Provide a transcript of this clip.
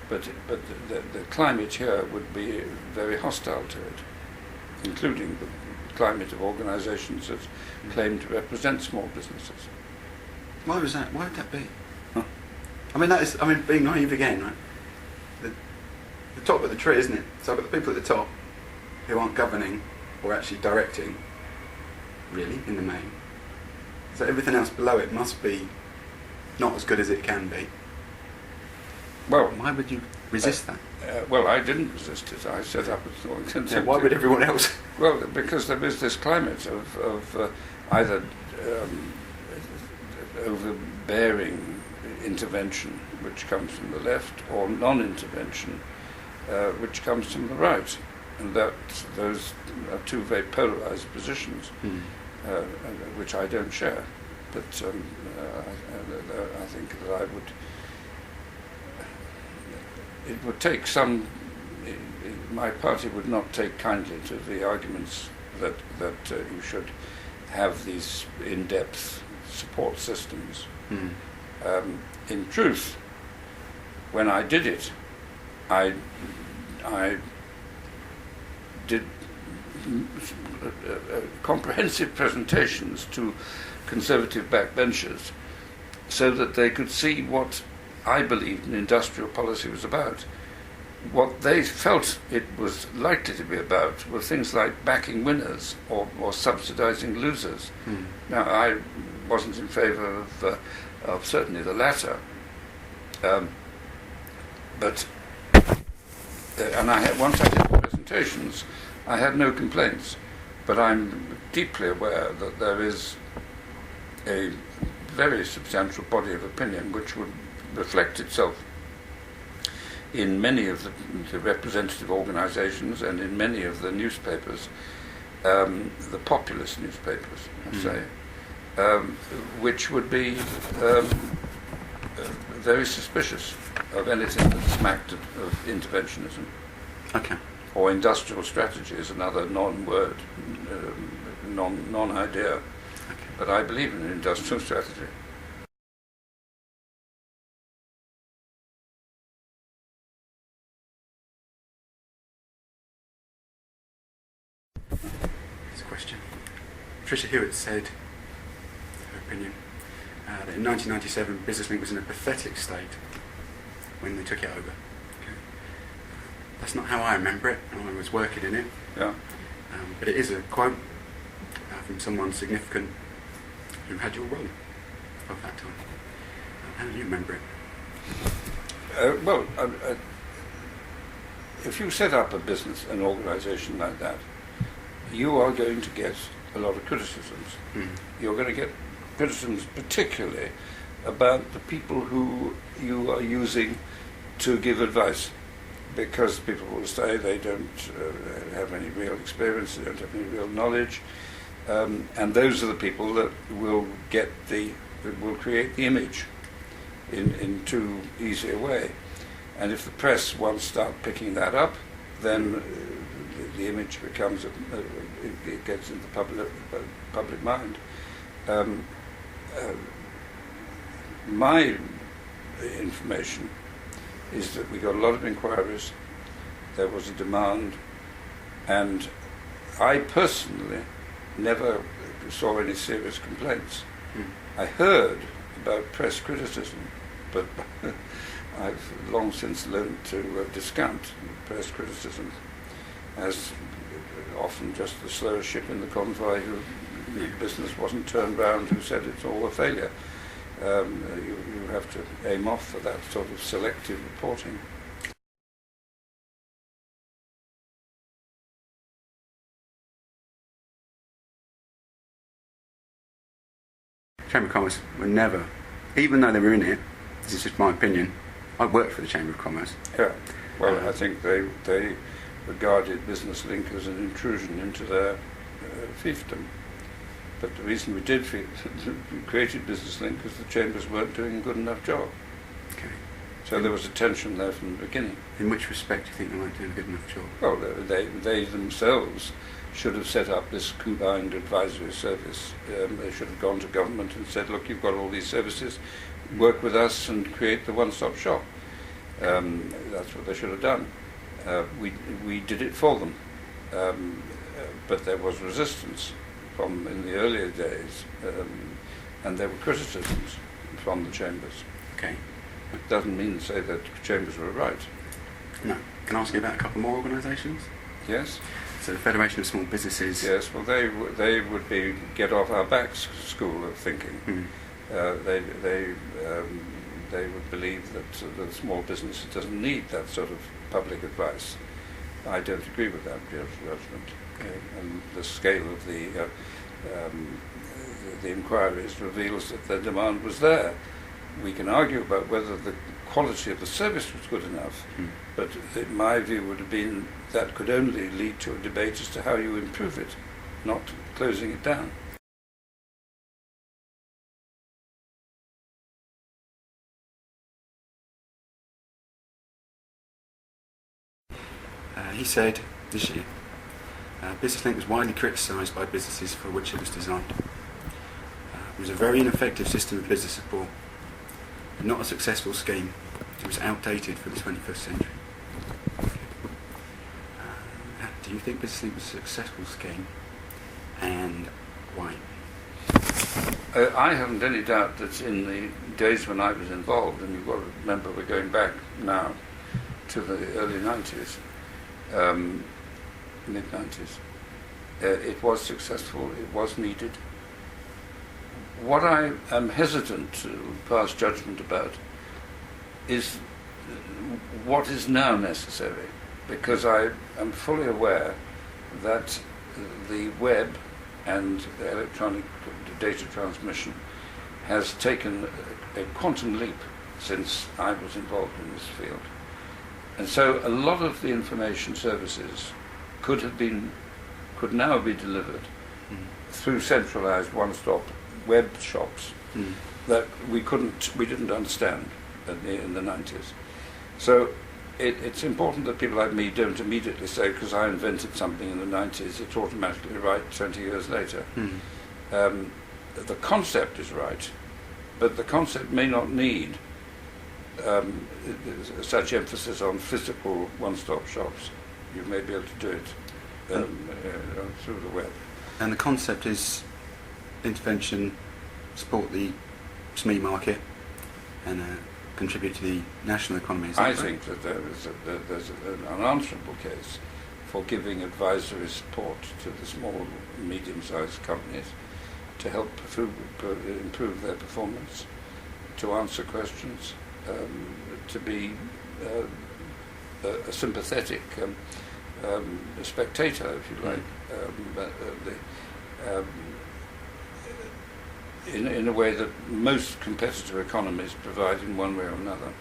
but the climate here would be very hostile to it, including the climate of organisations that claim to represent small businesses. Why was that? Why would that be? I mean, that is. I mean, being naive again, right? The top of the tree, isn't it? So I've got the people at the top who aren't governing or actually directing, really, in the main. So everything else below it must be not as good as it can be. Well, why would you resist that? Well, I didn't resist it. I set up a yeah, why would everyone else? Well, because there is this climate of either overbearing intervention, which comes from the left, or non-intervention, which comes from the right, and that those are two very polarized positions, which I don't share. But I think that it would take some. My party would not take kindly to the arguments that you should have these in-depth support systems. In truth, when I did it, I did comprehensive presentations to conservative backbenchers so that they could see what I believed an industrial policy was about. What they felt it was likely to be about were things like backing winners or subsidizing losers. Now, I wasn't in favor of certainly the latter, but and once I did the presentations, I had no complaints. But I'm deeply aware that there is a very substantial body of opinion which would reflect itself in many of the representative organizations and in many of the newspapers, the populist newspapers, I say, which would be very suspicious of anything that smacked of interventionism. Okay. Or industrial strategy is another non-word, non-idea. Okay. But I believe in industrial strategy. Here's a question. Tricia Hewitt said, her opinion, that in 1997 BusinessLink was in a pathetic state when they took it over. Okay. That's not how I remember it. I was working in it. Yeah. But it is a quote from someone significant who had your role of that time. How do you remember it? Well, if you set up a business, an organisation like that, you are going to get a lot of criticisms. You're going to get criticisms particularly about the people who you are using to give advice, because people will say they don't have any real experience, they don't have any real knowledge, and those are the people that will create the image in too easy a way. And if the press once start picking that up, then the image becomes it gets into the public mind. My information is that we got a lot of inquiries, there was a demand, and I personally never saw any serious complaints. I heard about press criticism, but I've long since learned to discount press criticism as often just the slowest ship in the convoy who the business wasn't turned round, who said it's all a failure. You have to aim off for that sort of selective reporting. Chamber of Commerce were never, even though they were in it, this is just my opinion, I worked for the Chamber of Commerce. Yeah, well, I think they regarded BusinessLink as an intrusion into their fiefdom. But the reason we created BusinessLink is the chambers weren't doing a good enough job. Okay. So there was a tension there from the beginning. In which respect do you think they weren't doing a good enough job? Well, they themselves should have set up this combined advisory service. They should have gone to government and said, look, you've got all these services, work with us and create the one-stop shop. That's what they should have done. We did it for them, but there was resistance in the earlier days, and there were criticisms from the chambers. Okay. It doesn't mean to say that chambers were right. No. Can I ask you about a couple more organisations? Yes. So the Federation of Small Businesses. Yes. Well, they would be get off our backs school of thinking. They would believe that the small business doesn't need that sort of public advice. I don't agree with that judgment. And the scale of the inquiries reveals that the demand was there. We can argue about whether the quality of the service was good enough, but my view would have been that could only lead to a debate as to how you improve it, not closing it down. He said this year, BusinessLink was widely criticised by businesses for which it was designed. It was a very ineffective system of business support, not a successful scheme. It was outdated for the 21st century. Do you think BusinessLink was a successful scheme, and why? I haven't any doubt that in the days when I was involved, and you've got to remember we're going back now to the early 90s, mid-90s, it was successful, it was needed. What I am hesitant to pass judgment about is what is now necessary, because I am fully aware that the web and electronic data transmission has taken a quantum leap since I was involved in this field. And so a lot of the information services could now be delivered through centralized one-stop web shops that we didn't understand in the 90s. So it's important that people like me don't immediately say, because I invented something in the 90s, it's automatically right 20 years later. The concept is right, but the concept may not need such emphasis on physical one-stop shops. You may be able to do it through the web. And the concept is intervention, support the SME market, and contribute to the national economy. I think that there's an unanswerable case for giving advisory support to the small and medium-sized companies to help improve their performance, to answer questions, to be a sympathetic spectator, if you like, in a way that most competitor economies provide in one way or another.